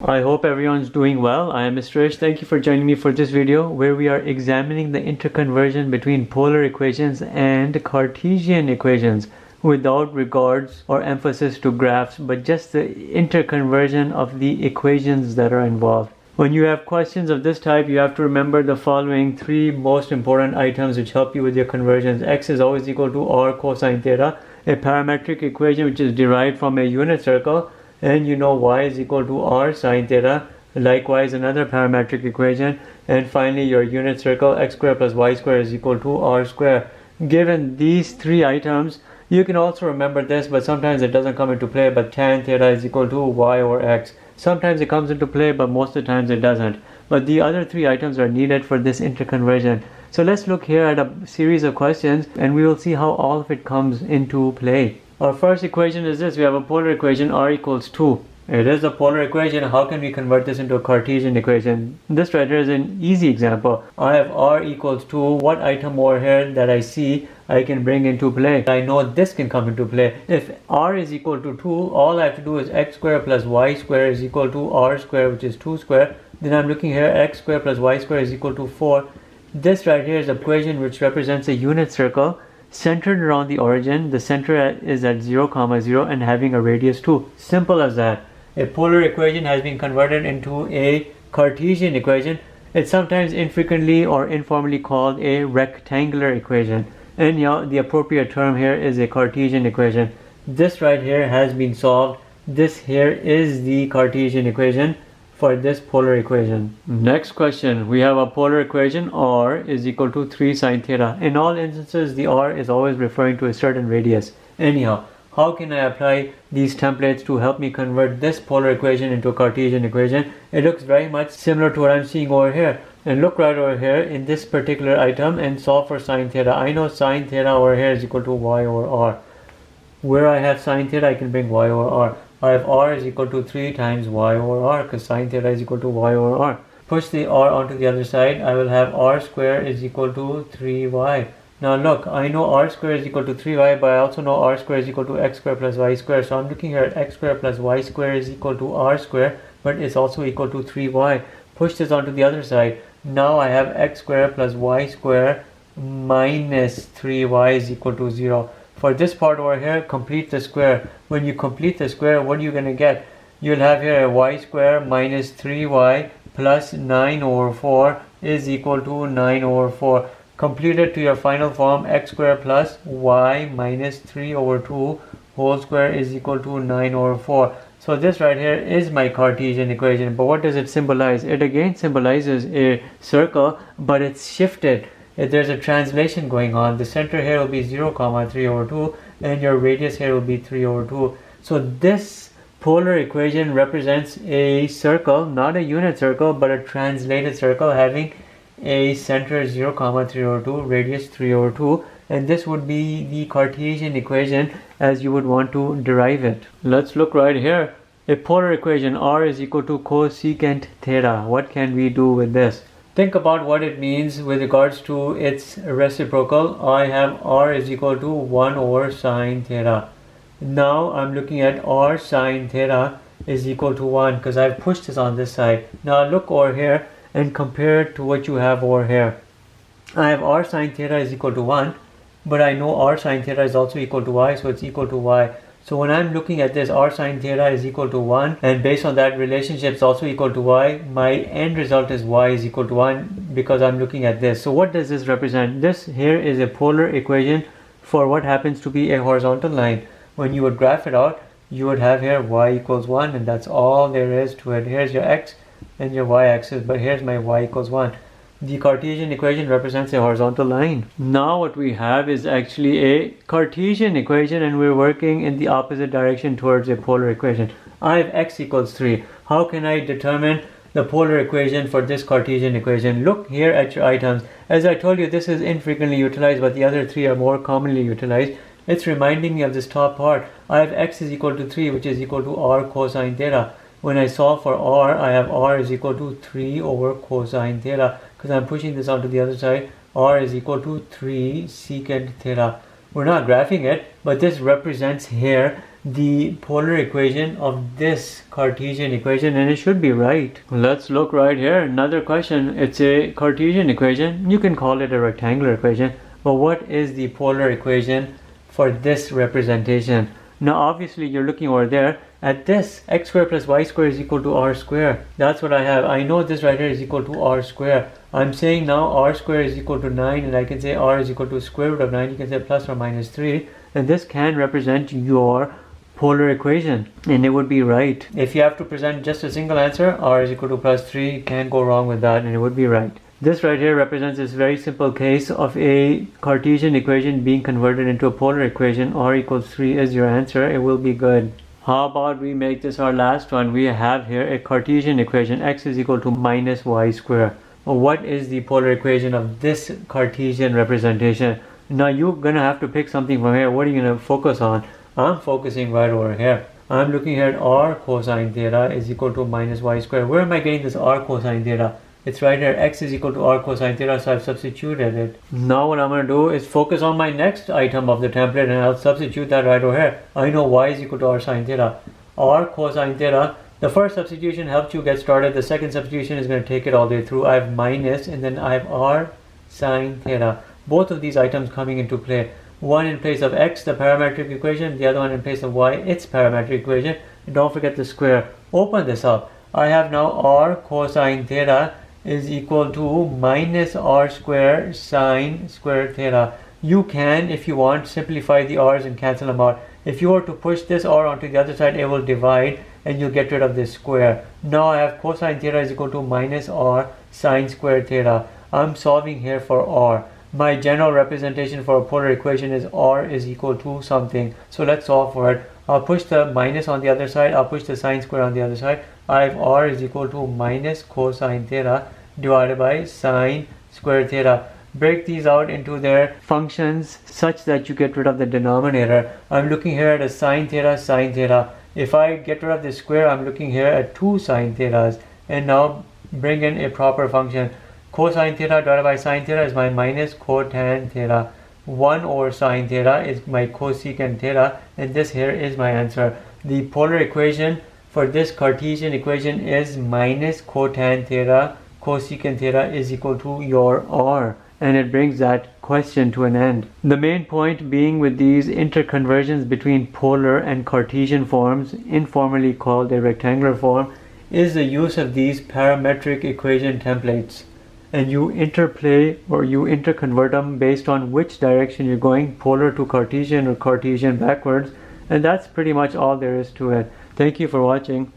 I hope everyone's doing well. I am Mr. Ish. Thank you for joining me for this video where we are examining the interconversion between polar equations and Cartesian equations without regards or emphasis to graphs, but just the interconversion of the equations that are involved. When you have questions of this type, you have to remember the following three most important items which help you with your conversions. X is always equal to r cosine theta, a parametric equation which is derived from a unit circle, and you know y is equal to r sine theta, likewise another parametric equation, and finally your unit circle x square plus y square is equal to r square. Given these three items, you can also remember this, but sometimes it doesn't come into play, but tan theta is equal to y over x. Sometimes it comes into play, but most of the times it doesn't. But the other three items are needed for this interconversion. So let's look here at a series of questions and we will see how all of it comes into play. Our first equation is this. We have a polar equation r equals 2. It is a polar equation. How can we convert this into a Cartesian equation? This right here is an easy example. I have r equals 2. What item over here that I see I can bring into play? I know this can come into play. If r is equal to 2, all I have to do is x square plus y square is equal to r square, which is 2 square. Then I'm looking here, x square plus y square is equal to 4. This right here is an equation which represents a unit circle centered around the origin. The center is at 0, 0 and having a radius 2. Simple as that. A polar equation has been converted into a Cartesian equation. It's sometimes infrequently or informally called a rectangular equation. And the appropriate term here is a Cartesian equation. This right here has been solved. This here is the Cartesian equation for this polar equation. Next question, we have a polar equation r is equal to 3 sine theta. In all instances, the r is always referring to a certain radius. Anyhow, how can I apply these templates to help me convert this polar equation into a Cartesian equation? It looks very much similar to what I'm seeing over here. And look right over here in this particular item and solve for sine theta. I know sine theta over here is equal to y over r. Where I have sine theta, I can bring y over r. I have r is equal to 3 times y over r, because sine theta is equal to y over r. Push the r onto the other side, I will have r square is equal to 3y. Now look, I know r square is equal to 3y, but I also know r square is equal to x square plus y square. So I'm looking here at x square plus y square is equal to r square, but it's also equal to 3y. Push this onto the other side. Now I have x square plus y square minus 3y is equal to 0. For this part over here, complete the square. When you complete the square, what are you going to get? You'll have here a y square minus 3y plus 9 over 4 is equal to 9 over 4. Complete it to your final form, x square plus y minus 3 over 2 whole square is equal to 9 over 4. So this right here is my Cartesian equation. But what does it symbolize? It again symbolizes a circle, but it's shifted. There's a translation going on. The center here will be 0, 3 over 2 and your radius here will be 3 over 2. So this polar equation represents a circle, not a unit circle, but a translated circle having a center 0, 3 over 2, radius 3 over 2, and this would be the Cartesian equation as you would want to derive it. Let's look right here. A polar equation r is equal to cosecant theta. What can we do with this? Think about what it means with regards to its reciprocal. I have r is equal to 1 over sine theta. Now I'm looking at r sine theta is equal to 1 because I've pushed this on this side. Now look over here and compare it to what you have over here. I have r sine theta is equal to 1, but I know r sine theta is also equal to y, so it's equal to y. So when I'm looking at this, r sine theta is equal to 1, and based on that relationship is also equal to y, my end result is y is equal to 1 because I'm looking at this. So what does this represent? This here is a polar equation for what happens to be a horizontal line. When you would graph it out, you would have here y equals 1, and that's all there is to it. Here's your x and your y-axis, but here's my y equals 1. The Cartesian equation represents a horizontal line. Now what we have is actually a Cartesian equation, and we're working in the opposite direction towards a polar equation. I have x equals 3. How can I determine the polar equation for this Cartesian equation? Look here at your items. As I told you, this is infrequently utilized, but the other three are more commonly utilized. It's reminding me of this top part. I have x is equal to 3, which is equal to r cosine theta. When I solve for r, I have r is equal to 3 over cosine theta. Because I'm pushing this onto the other side, r is equal to 3 secant theta. We're not graphing it, but this represents here the polar equation of this Cartesian equation, and it should be right. Let's look right here. Another question. It's a Cartesian equation. You can call it a rectangular equation, but what is the polar equation for this representation? Now obviously you're looking over there at this. X squared plus y squared is equal to r squared. That's what I have. I know this right here is equal to r squared. I'm saying now r squared is equal to 9, and I can say r is equal to square root of 9. You can say plus or minus 3, and this can represent your polar equation, and it would be right. If you have to present just a single answer, r is equal to plus 3, you can't go wrong with that, and it would be right. This right here represents this very simple case of a Cartesian equation being converted into a polar equation. R equals 3 is your answer. It will be good. How about we make this our last one? We have here a Cartesian equation. X is equal to minus y squared. What is the polar equation of this Cartesian representation? Now you're gonna have to pick something from here. What are you gonna focus on? I'm focusing right over here. I'm looking here at r cosine theta is equal to minus y squared. Where am I getting this r cosine theta? It's right here. X is equal to r cosine theta, so I've substituted it. Now what I'm going to do is focus on my next item of the template, and I'll substitute that right over here. I know y is equal to r sine theta. R cosine theta, the first substitution helps you get started. The second substitution is going to take it all the way through. I have minus, and then I have r sine theta. Both of these items coming into play. One in place of x, the parametric equation. The other one in place of y, its parametric equation. And don't forget the square. Open this up. I have now r cosine theta is equal to minus r square sine square theta. You can, if you want, simplify the r's and cancel them out. If you were to push this r onto the other side, it will divide and you'll get rid of this square. Now I have cosine theta is equal to minus r sine square theta. I'm solving here for r. My general representation for a polar equation is r is equal to something. So let's solve for it. I'll push the minus on the other side. I'll push the sine square on the other side. I have r is equal to minus cosine theta divided by sine square theta. Break these out into their functions such that you get rid of the denominator. I'm looking here at a sine theta, sine theta. If I get rid of the square, I'm looking here at 2 sine thetas. And now bring in a proper function. Cosine theta divided by sine theta is my minus cotan theta. 1 over sine theta is my cosecant theta, and this here is my answer. The polar equation for this Cartesian equation is minus cotan theta cosecant theta is equal to your r, and it brings that question to an end. The main point being with these interconversions between polar and Cartesian forms, informally called a rectangular form, is the use of these parametric equation templates. And you interplay or you interconvert them based on which direction you're going, polar to Cartesian or Cartesian backwards, and that's pretty much all there is to it. Thank you for watching.